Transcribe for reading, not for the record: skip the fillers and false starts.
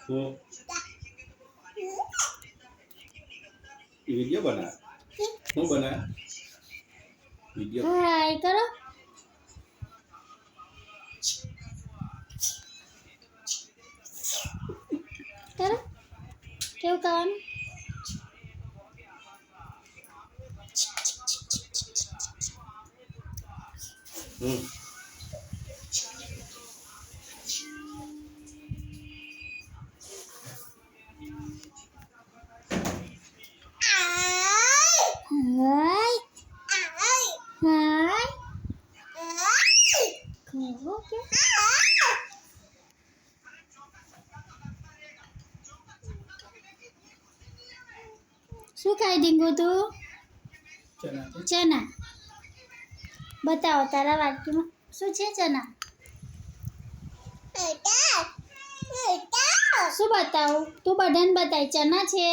હું વિડિયો બના હું બના વિડિયો હાય કરો. કરો કેવું કરવાનું? હમ હાય હાય કહો કે શું ખાઈ ડીંગુ તું? ચના. બતાવો તારા વાટકીમાં શું છે ચના? શું બતાવું? તું બધાને બતાય ચના છે.